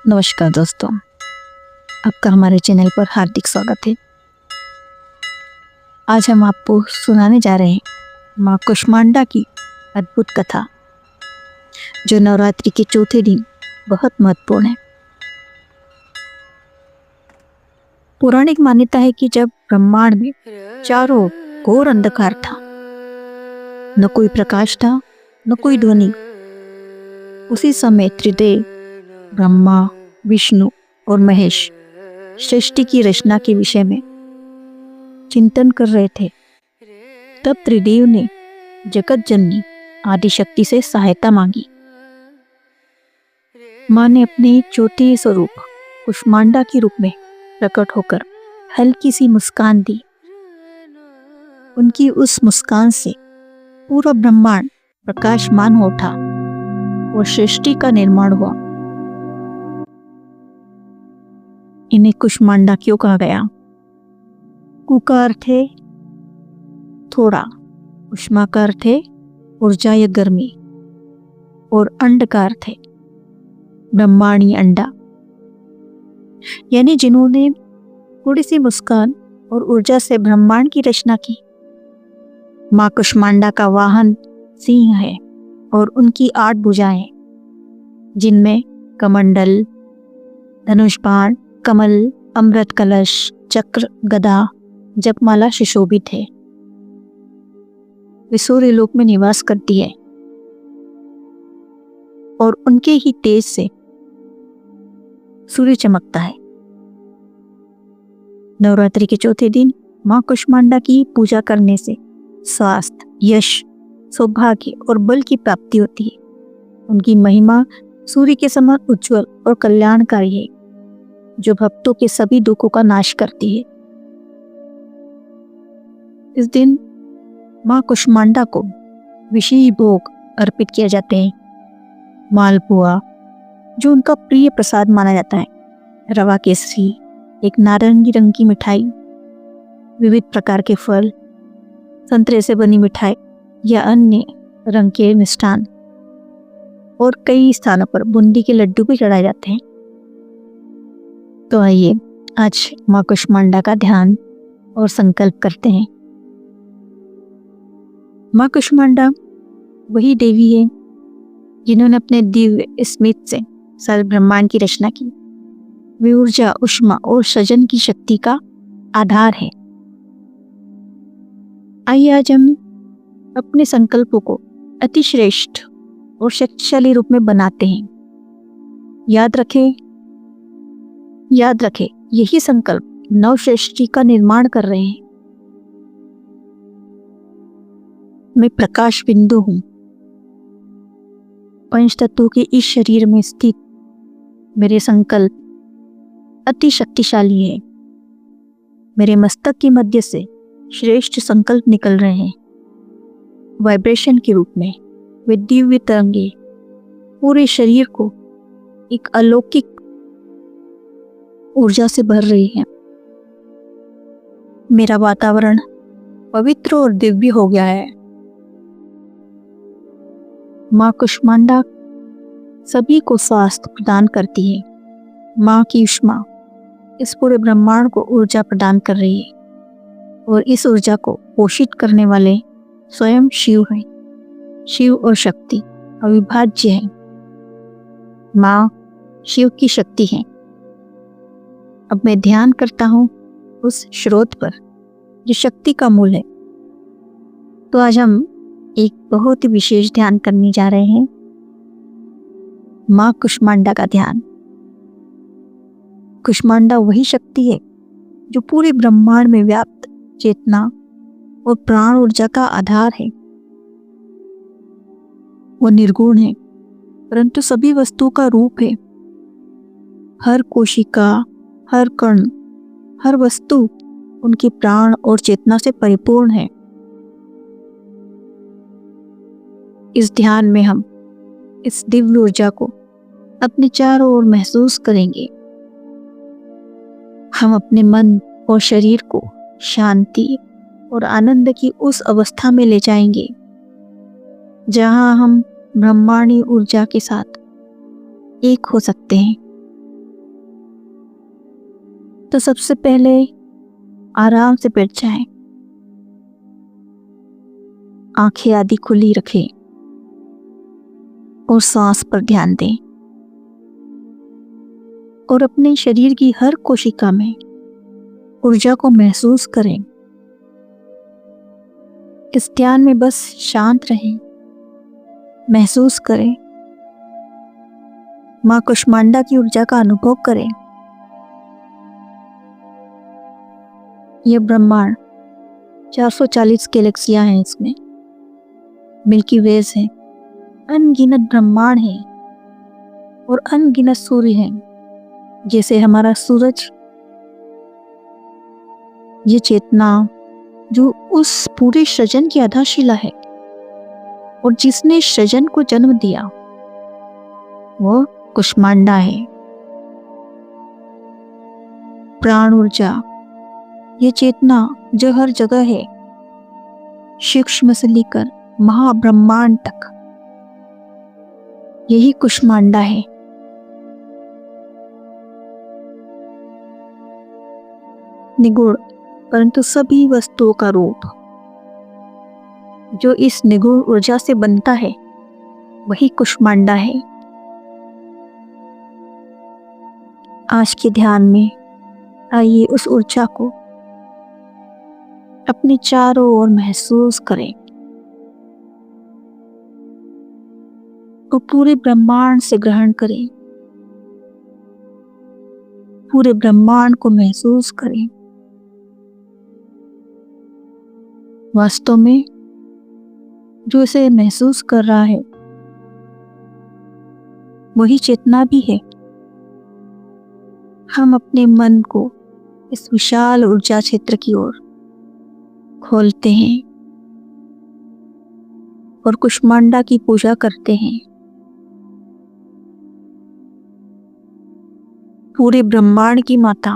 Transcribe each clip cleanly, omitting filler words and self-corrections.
नमस्कार दोस्तों, आपका हमारे चैनल पर हार्दिक स्वागत है। आज हम आपको सुनाने जा रहे हैं माँ कुष्मांडा की अद्भुत कथा, जो नवरात्रि के चौथे दिन बहुत महत्वपूर्ण है। पौराणिक मान्यता है कि जब ब्रह्मांड में चारों ओर घोर अंधकार था, न कोई प्रकाश था, न कोई ध्वनि, उसी समय त्रिदेव ब्रह्मा, विष्णु और महेश सृष्टि की रचना के विषय में चिंतन कर रहे थे। तब त्रिदेव ने जगत जननी आदिशक्ति से सहायता मांगी। माँ ने अपने चौथे स्वरूप कुष्मांडा के रूप में प्रकट होकर हल्की सी मुस्कान दी। उनकी उस मुस्कान से पूरा ब्रह्मांड प्रकाशमान हो उठा और सृष्टि का निर्माण हुआ। इन्हें कुष्मांडा क्यों कहा गया? कु का अर्थ है थोड़ा, उष्मा का अर्थ है ऊर्जा या गर्मी, और अंड का अर्थ है ब्रह्मांडी अंडा, यानी जिन्होंने थोड़ी सी मुस्कान और ऊर्जा से ब्रह्मांड की रचना की। माँ कुष्मांडा का वाहन सिंह है और उनकी 8 भुजाएं, जिनमें कमंडल, धनुष बाण, कमल, अमृत कलश, चक्र, गदा, जपमाला सुशोभित है। वे सूर्य लोक में निवास करती है और उनके ही तेज से सूर्य चमकता है। नवरात्रि के चौथे दिन माँ कुष्मांडा की पूजा करने से स्वास्थ्य, यश, सौभाग्य और बल की प्राप्ति होती है। उनकी महिमा सूर्य के समान उज्जवल और कल्याणकारी है, जो भक्तों के सभी दुखों का नाश करती है। इस दिन माँ कुष्मांडा को विशेष भोग अर्पित किए जाते हैं। मालपुआ, जो उनका प्रिय प्रसाद माना जाता है, रवा केसरी, एक नारंगी रंग की मिठाई, विविध प्रकार के फल, संतरे से बनी मिठाई या अन्य रंग के मिष्ठान, और कई स्थानों पर बूंदी के लड्डू भी चढ़ाए जाते हैं। तो आइए आज माँ कुष्मांडा का ध्यान और संकल्प करते हैं। माँ कुष्मांडा वही देवी है जिन्होंने अपने दिव्य स्मित से सारे ब्रह्मांड की रचना की। वे ऊर्जा, उष्मा और सृजन की शक्ति का आधार है। आइए आज हम अपने संकल्पों को अतिश्रेष्ठ और शक्तिशाली रूप में बनाते हैं। याद रखें, यही संकल्प नव सृष्टि का निर्माण कर रहे हैं। मैं प्रकाश बिंदु हूं। पंच तत्वों के इस शरीर में स्थित मेरे संकल्प अति शक्तिशाली है। मेरे मस्तक के मध्य से श्रेष्ठ संकल्प निकल रहे हैं। वाइब्रेशन के रूप में वे दिव्य तरंगे पूरे शरीर को एक अलौकिक ऊर्जा से भर रही है। मेरा वातावरण पवित्र और दिव्य हो गया है। माँ कुष्मांडा सभी को स्वास्थ्य प्रदान करती है। माँ की उष्मा इस पूरे ब्रह्मांड को ऊर्जा प्रदान कर रही है, और इस ऊर्जा को पोषित करने वाले स्वयं शिव हैं। शिव और शक्ति अविभाज्य हैं। माँ शिव की शक्ति है। अब मैं ध्यान करता हूँ उस स्रोत पर जो शक्ति का मूल है। तो आज हम एक बहुत ही विशेष ध्यान करने जा रहे हैं, माँ कुष्मांडा का ध्यान। कुष्मांडा वही शक्ति है जो पूरे ब्रह्मांड में व्याप्त चेतना और प्राण ऊर्जा का आधार है। वो निर्गुण है, परंतु सभी वस्तुओं का रूप है। हर कोशिका, हर कण, हर वस्तु उनके प्राण और चेतना से परिपूर्ण है। इस ध्यान में हम इस दिव्य ऊर्जा को अपने चारों ओर महसूस करेंगे। हम अपने मन और शरीर को शांति और आनंद की उस अवस्था में ले जाएंगे जहां हम ब्रह्मांडी ऊर्जा के साथ एक हो सकते हैं। तो सबसे पहले आराम से बैठ जाएं, आंखें आधी खुली रखें और सांस पर ध्यान दें और अपने शरीर की हर कोशिका में ऊर्जा को महसूस करें। इस ध्यान में बस शांत रहें, महसूस करें, मां कुष्मांडा की ऊर्जा का अनुभव करें। यह ब्रह्मांड 440 गैलेक्सियां हैं, इसमें मिल्की वेज हैं, अनगिनत ब्रह्मांड हैं और अनगिनत सूर्य हैं। जैसे हमारा सूरज, ये चेतना जो उस पूरे सृजन की आधारशिला है और जिसने सृजन को जन्म दिया, वो कुष्मांडा है। प्राण ऊर्जा, ये चेतना जो हर जगह है, सूक्ष्म से लेकर महाब्रह्मांड तक, यही कुष्मांडा है। निगूढ़ परंतु सभी वस्तुओं का रूप जो इस निगूढ़ ऊर्जा से बनता है, वही कुष्मांडा है। आज के ध्यान में आइए उस ऊर्जा को अपने चारों ओर महसूस करें और पूरे ब्रह्मांड से ग्रहण करें। पूरे ब्रह्मांड को महसूस करें। वास्तव में जो इसे महसूस कर रहा है, वही चेतना भी है। हम अपने मन को इस विशाल ऊर्जा क्षेत्र की ओर खोलते हैं और कुष्मांडा की पूजा करते हैं। पूरे ब्रह्मांड की माता,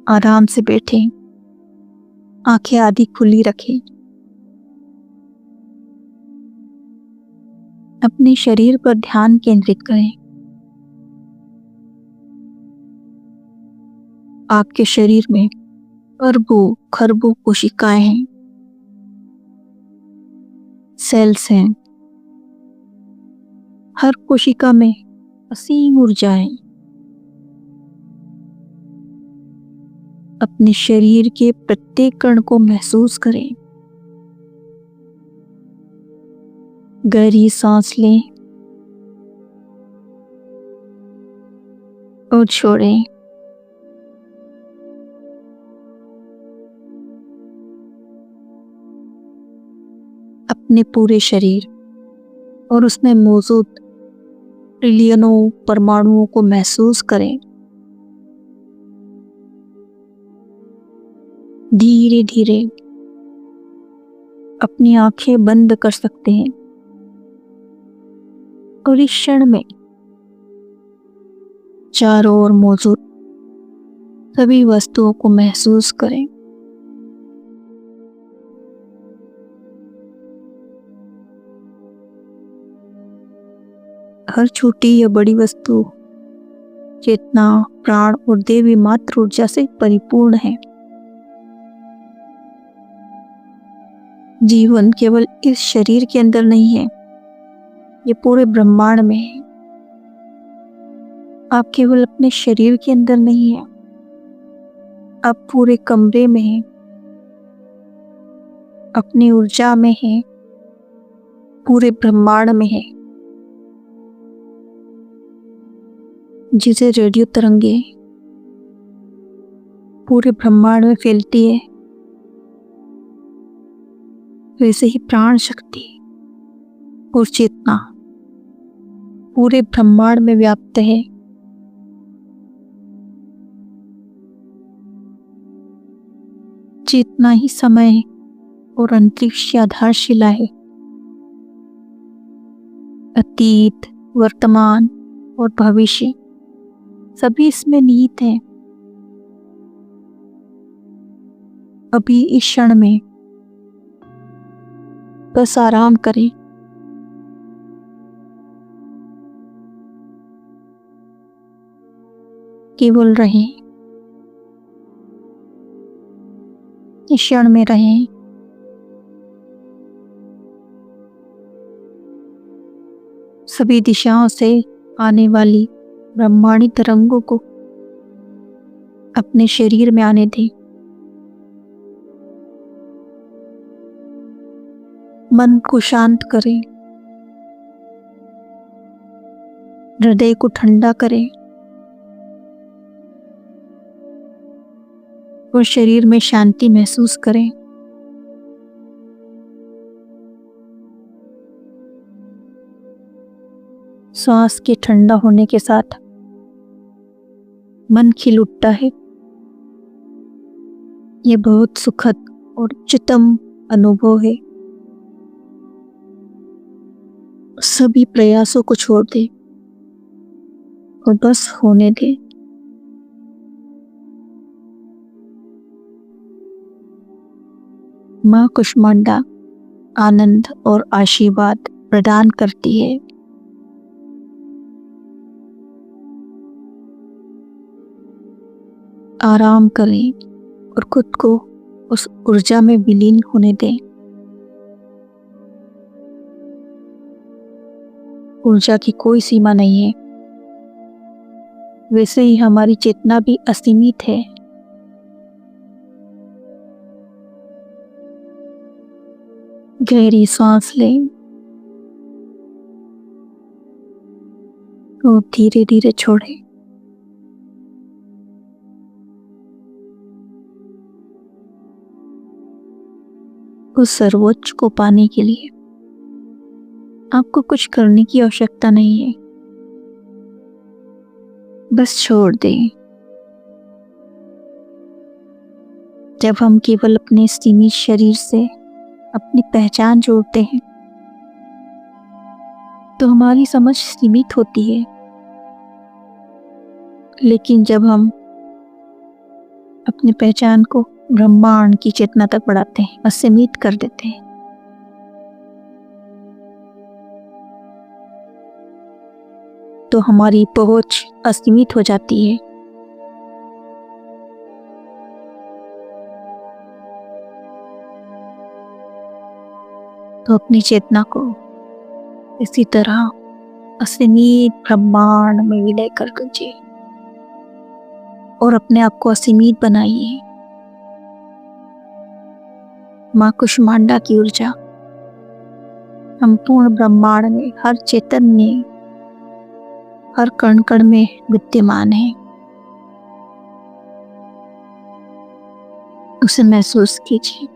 आराम से बैठें, आंखें आधी खुली रखें, अपने शरीर पर ध्यान केंद्रित करें। आपके शरीर में अरबों खरबों कोशिकाएं हैं, सेल्स हैं। हर कोशिका में असीम ऊर्जा है। अपने शरीर के प्रत्येक कण को महसूस करें। गहरी सांस लें और छोड़ें। अपने पूरे शरीर और उसमें मौजूद ट्रिलियनों परमाणुओं को महसूस करें। धीरे धीरे अपनी आंखें बंद कर सकते हैं और इस क्षण में चारों ओर मौजूद सभी वस्तुओं को महसूस करें। हर छोटी या बड़ी वस्तु चेतना, प्राण और देवी मात्र ऊर्जा से परिपूर्ण है। जीवन केवल इस शरीर के अंदर नहीं है, ये पूरे ब्रह्मांड में है। आप केवल अपने शरीर के अंदर नहीं है, आप पूरे कमरे में हैं, अपनी ऊर्जा में हैं, पूरे ब्रह्मांड में है। जिसे रेडियो तरंगे पूरे ब्रह्मांड में फैलती है, वैसे ही प्राण शक्ति और चेतना पूरे ब्रह्मांड में व्याप्त है। चेतना ही समय और अंतरिक्ष की आधारशिला है। अतीत, वर्तमान और भविष्य सभी इसमें निहित हैं। अभी इस क्षण में बस आराम करें। केवल रहें, इस क्षण में रहें। सभी दिशाओं से आने वाली ब्रह्मांडी तरंगों को अपने शरीर में आने दें। मन को शांत करें, हृदय को ठंडा करें और शरीर में शांति महसूस करें। श्वास के ठंडा होने के साथ मन खिल उठता है। ये बहुत सुखद और उच्चतम अनुभव है। सभी प्रयासों को छोड़ दे और बस होने दे। माँ कुष्मांडा आनंद और आशीर्वाद प्रदान करती है। आराम करें और खुद को उस ऊर्जा में विलीन होने दें। ऊर्जा की कोई सीमा नहीं है। वैसे ही हमारी चेतना भी असीमित है। गहरी सांस लें और धीरे धीरे छोड़ें। उस सर्वोच्च को पाने के लिए आपको कुछ करने की आवश्यकता नहीं है। बस छोड़ दें। जब हम केवल अपने सीमित शरीर से अपनी पहचान जोड़ते हैं तो हमारी समझ सीमित होती है। लेकिन जब हम अपनी पहचान को ब्रह्मांड की चेतना तक बढ़ाते हैं, असीमित कर देते हैं, तो हमारी पहुंच असीमित हो जाती है। तो अपनी चेतना को इसी तरह असीमित ब्रह्मांड में विलय कर दीजिए और अपने आप को असीमित बनाइए। माँ कुष्मांडा की ऊर्जा संपूर्ण ब्रह्मांड में, हर चैतन्य, हर कण कण में विद्यमान है। उसे महसूस कीजिए।